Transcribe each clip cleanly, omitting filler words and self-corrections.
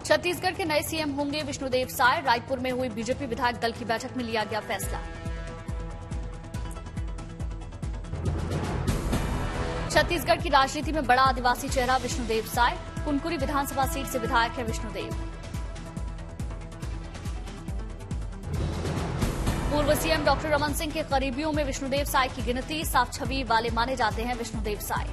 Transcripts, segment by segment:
छत्तीसगढ़ के नए सीएम होंगे विष्णुदेव साय। रायपुर में हुई बीजेपी विधायक दल की बैठक में लिया गया फैसला। छत्तीसगढ़ की राजनीति में बड़ा आदिवासी चेहरा विष्णुदेव साय। कुनकुरी विधानसभा सीट से विधायक है विष्णुदेव। पूर्व सीएम डॉक्टर रमन सिंह के करीबियों में विष्णुदेव साय की गिनती। साफ छवि वाले माने जाते हैं विष्णुदेव साय।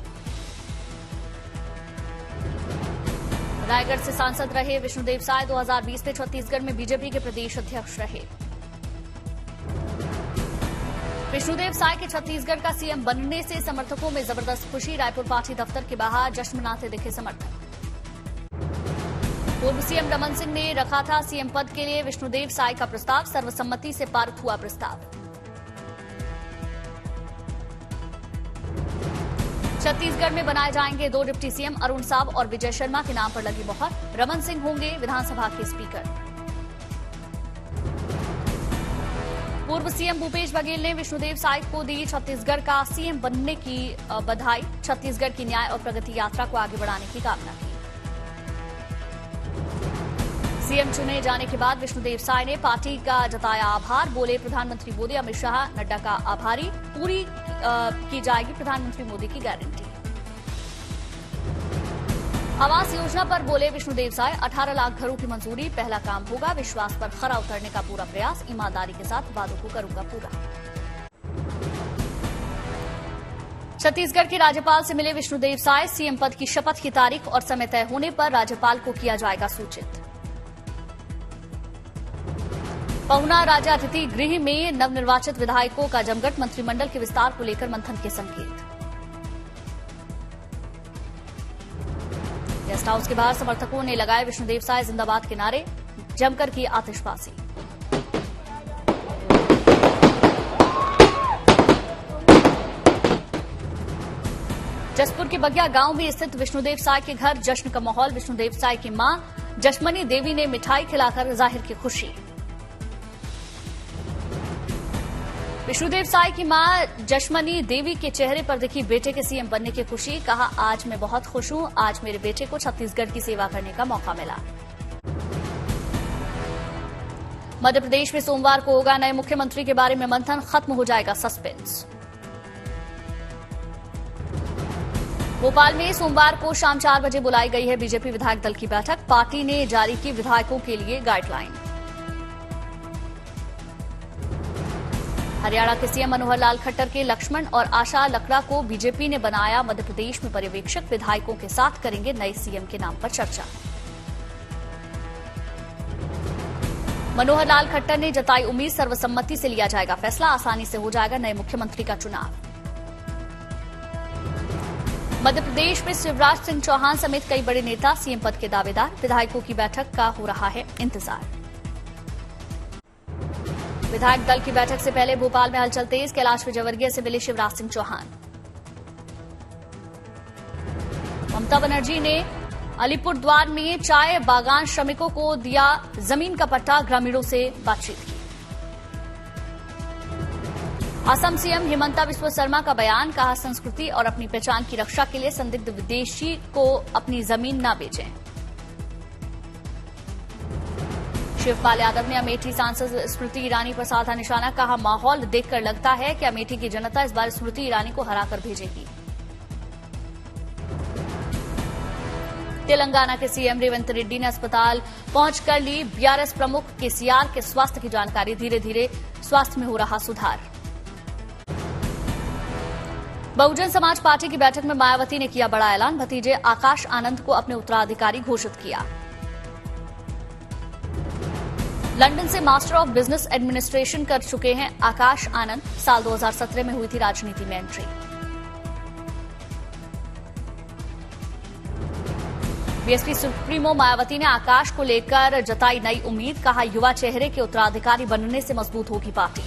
रायगढ़ से सांसद रहे विष्णुदेव साय। 2020 में छत्तीसगढ़ में बीजेपी के प्रदेश अध्यक्ष रहे। विष्णुदेव साय के छत्तीसगढ़ का सीएम बनने से समर्थकों में जबरदस्त खुशी। रायपुर पार्टी दफ्तर के बाहर जश्न मनाते दिखे समर्थक। पूर्व सीएम रमन सिंह ने रखा था सीएम पद के लिए विष्णुदेव साय का प्रस्ताव। सर्वसम्मति से पारित हुआ प्रस्ताव। छत्तीसगढ़ में बनाए जाएंगे 2 डिप्टी सीएम। अरुण साव और विजय शर्मा के नाम पर लगी मोहर। रमन सिंह होंगे विधानसभा के स्पीकर। पूर्व सीएम भूपेश बघेल ने विष्णुदेव साय को दी छत्तीसगढ़ का सीएम बनने की बधाई। छत्तीसगढ़ की न्याय और प्रगति यात्रा को आगे बढ़ाने की कामना की। सीएम चुने जाने के बाद विष्णुदेव साय ने पार्टी का जताया आभार। बोले प्रधानमंत्री मोदी अमित शाह नड्डा का आभारी। पूरी की जाएगी प्रधानमंत्री मोदी की गारंटी। आवास योजना पर बोले विष्णुदेव साय। 18 लाख घरों की मंजूरी पहला काम होगा। विश्वास पर खरा उतरने का पूरा प्रयास। ईमानदारी के साथ वादों को करूंगा पूरा। छत्तीसगढ़ के राज्यपाल से मिले विष्णुदेव साय। सीएम पद की शपथ की तारीख और समय तय होने पर राज्यपाल को किया जाएगा सूचित। पहुना राजा अतिथि गृह में नवनिर्वाचित विधायकों का जमघट। मंत्रिमंडल के विस्तार को लेकर मंथन के संकेत। गेस्ट हाउस के बाहर समर्थकों ने लगाए विष्णुदेव साय जिंदाबाद के नारे। जमकर की आतिशबाजी। जसपुर के बगिया गांव में स्थित विष्णुदेव साय के घर जश्न का माहौल। विष्णुदेव साय की मां जशमनी देवी ने मिठाई खिलाकर जाहिर की खुशी। विष्णुदेव साय की मां जशमनी देवी के चेहरे पर दिखी बेटे के सीएम बनने की खुशी। कहा, आज मैं बहुत खुश हूं। आज मेरे बेटे को छत्तीसगढ़ की सेवा करने का मौका मिला। मध्य प्रदेश में सोमवार को होगा नए मुख्यमंत्री के बारे में मंथन। खत्म हो जाएगा सस्पेंस। भोपाल में सोमवार को शाम 4 बजे बुलाई गई है बीजेपी विधायक दल की बैठक। पार्टी ने जारी की विधायकों के लिए गाइडलाइन। हरियाणा के सीएम मनोहर लाल खट्टर के लक्ष्मण और आशा लकड़ा को बीजेपी ने बनाया मध्य प्रदेश में पर्यवेक्षक। विधायकों के साथ करेंगे नए सीएम के नाम पर चर्चा। मनोहर लाल खट्टर ने जताई उम्मीद सर्वसम्मति से लिया जाएगा फैसला। आसानी से हो जाएगा नए मुख्यमंत्री का चुनाव। मध्य प्रदेश में शिवराज सिंह चौहान समेत कई बड़े नेता सीएम पद के दावेदार। विधायकों की बैठक का हो रहा है इंतजार। विधायक दल की बैठक से पहले भोपाल में हलचल तेज। कैलाश विजयवर्गीय से मिले शिवराज सिंह चौहान। ममता बनर्जी ने अलीपुरद्वार में चाय बागान श्रमिकों को दिया जमीन का पट्टा। ग्रामीणों से बातचीत की। असम सीएम हिमंता बिस्वा शर्मा का बयान। कहा, संस्कृति और अपनी पहचान की रक्षा के लिए संदिग्ध विदेशी को अपनी जमीन न बेचें। शिवपाल यादव ने अमेठी सांसद स्मृति ईरानी पर साधा निशाना। कहा, माहौल देखकर लगता है कि अमेठी की जनता इस बार स्मृति ईरानी को हराकर भेजेगी। तेलंगाना के सीएम रेवंत रेड्डी ने अस्पताल पहुंचकर ली बीआरएस प्रमुख केसीआर के स्वास्थ्य की जानकारी। धीरे धीरे स्वास्थ्य में हो रहा सुधार। बहुजन समाज पार्टी की बैठक में मायावती ने किया बड़ा ऐलान। भतीजे आकाश आनंद को अपने उत्तराधिकारी घोषित किया। लंदन से मास्टर ऑफ बिजनेस एडमिनिस्ट्रेशन कर चुके हैं आकाश आनंद। साल 2017 में हुई थी राजनीति में एंट्री। बीएसपी सुप्रीमो मायावती ने आकाश को लेकर जताई नई उम्मीद। कहा, युवा चेहरे के उत्तराधिकारी बनने से मजबूत होगी पार्टी।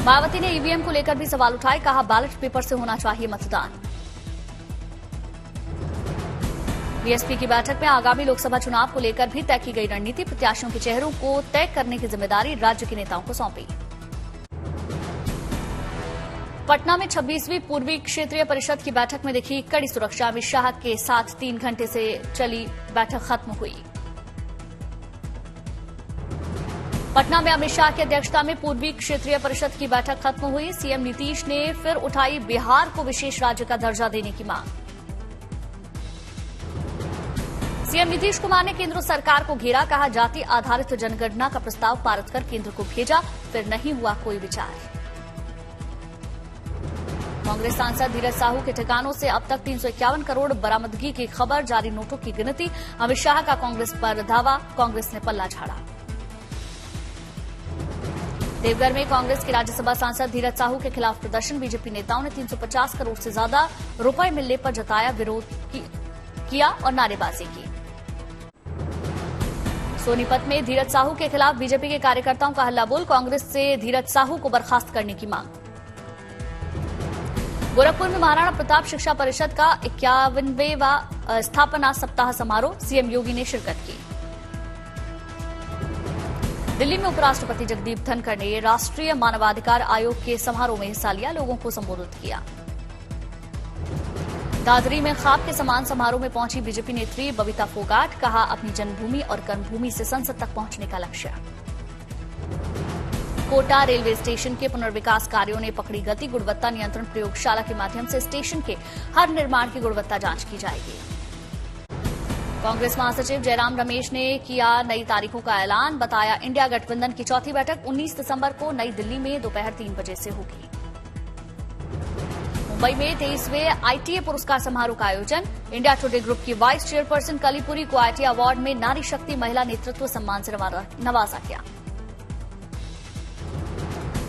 मायावती ने ईवीएम को लेकर भी सवाल उठाए। कहा, बैलेट पेपर से होना चाहिए मतदान। बीएसपी की बैठक में आगामी लोकसभा चुनाव को लेकर भी तय की गई रणनीति। प्रत्याशियों के चेहरों को तय करने की जिम्मेदारी राज्य के नेताओं को सौंपी। पटना में 26वीं पूर्वी क्षेत्रीय परिषद की बैठक में देखी कड़ी सुरक्षा। अमित शाह के साथ 3 घंटे से चली बैठक खत्म हुई। पटना में अमित शाह की अध्यक्षता में पूर्वी क्षेत्रीय परिषद की बैठक खत्म हुई। सीएम नीतीश ने फिर उठाई बिहार को विशेष राज्य का दर्जा देने की मांग। सीएम नीतीश कुमार ने केंद्र सरकार को घेरा, कहा जाति आधारित जनगणना का प्रस्ताव पारित कर केंद्र को भेजा, फिर नहीं हुआ कोई विचार। कांग्रेस सांसद धीरज साहू के ठिकानों से अब तक 351 करोड़ बरामदगी की खबर, जारी नोटों की गिनती। अमित शाह का कांग्रेस पर दावा, कांग्रेस ने पल्ला झाड़ा। देवघर में कांग्रेस के राज्यसभा सांसद धीरज साहू के खिलाफ प्रदर्शन। बीजेपी नेताओं ने 350 करोड़ से ज्यादा रुपए मिलने पर जताया विरोध किया और नारेबाजी की। सोनीपत में धीरज साहू के खिलाफ बीजेपी के कार्यकर्ताओं का हल्ला बोल, कांग्रेस से धीरज साहू को बर्खास्त करने की मांग। गोरखपुर में महाराणा प्रताप शिक्षा परिषद का 51वां स्थापना सप्ताह समारोह, सीएम योगी ने शिरकत की। दिल्ली में उपराष्ट्रपति जगदीप धनखड़ ने राष्ट्रीय मानवाधिकार आयोग के समारोह में हिस्सा लिया, लोगों को संबोधित किया। दादरी में ख्वाब के समान समारोह में पहुंची बीजेपी नेत्री बबीता फोगाट, कहा अपनी जन्मभूमि और कर्मभूमि से संसद तक पहुंचने का लक्ष्य। कोटा रेलवे स्टेशन के पुनर्विकास कार्यों ने पकड़ी गति, गुणवत्ता नियंत्रण प्रयोगशाला के माध्यम से स्टेशन के हर निर्माण की गुणवत्ता जांच की जाएगी। कांग्रेस महासचिव जयराम रमेश ने किया नई तारीखों का ऐलान, बताया इंडिया गठबंधन की चौथी बैठक 19 दिसंबर को नई दिल्ली में दोपहर 3 बजे से होगी। मुंबई में 23वें आईटीए पुरस्कार समारोह का आयोजन, इंडिया टुडे ग्रुप की वाइस चेयरपर्सन कलीपुरी को आईटीए अवार्ड में नारी शक्ति महिला नेतृत्व सम्मान से नवाजा गया।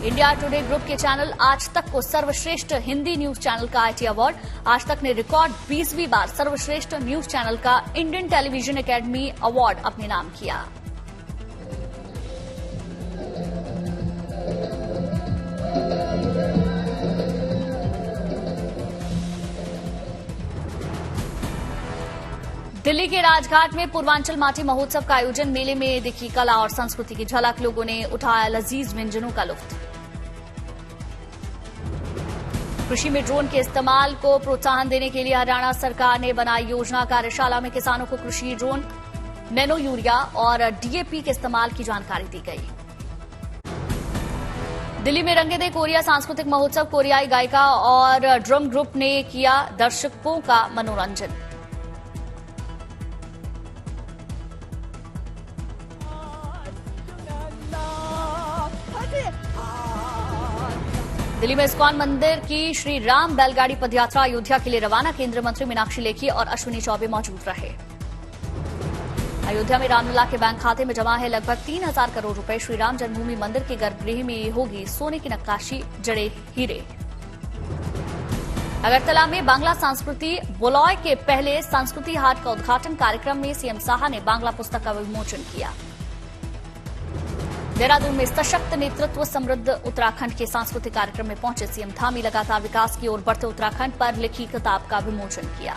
इंडिया टुडे ग्रुप के चैनल आज तक को सर्वश्रेष्ठ हिंदी न्यूज चैनल का आईटी अवार्ड। आज तक ने रिकॉर्ड 20वीं बार सर्वश्रेष्ठ न्यूज चैनल का इंडियन टेलीविजन एकेडमी अवार्ड अपने नाम किया। दिल्ली के राजघाट में पूर्वांचल माटी महोत्सव का आयोजन, मेले में दिखी कला और संस्कृति की झलक, लोगों ने उठाया लजीज व्यंजनों का लुत्फ। कृषि में ड्रोन के इस्तेमाल को प्रोत्साहन देने के लिए हरियाणा सरकार ने बनाई योजना। कार्यशाला में किसानों को कृषि ड्रोन, नैनो यूरिया और डीएपी के इस्तेमाल की जानकारी दी गई। दिल्ली में रंगे दे कोरिया सांस्कृतिक महोत्सव, कोरियाई गायिका और ड्रम ग्रुप ने किया दर्शकों का मनोरंजन। दिल्ली में इस्कॉन मंदिर की श्री राम बैलगाड़ी पदयात्रा अयोध्या के लिए रवाना, केंद्रीय मंत्री मीनाक्षी लेखी और अश्विनी चौबे मौजूद रहे। अयोध्या में रामलला के बैंक खाते में जमा है लगभग 3000 करोड़ रुपए। श्री राम जन्मभूमि मंदिर के गर्भगृह में होगी सोने की नक्काशी, जड़े हीरे। अगरतला में बांग्ला संस्कृति बोलॉय के पहले संस्कृति हाट का उद्घाटन, कार्यक्रम में सीएम साहा ने बांग्ला पुस्तक का विमोचन किया। देहरादून में सशक्त नेतृत्व समृद्ध उत्तराखंड के सांस्कृतिक कार्यक्रम में पहुंचे सीएम धामी, लगातार विकास की ओर बढ़ते उत्तराखंड पर लिखी किताब का विमोचन किया।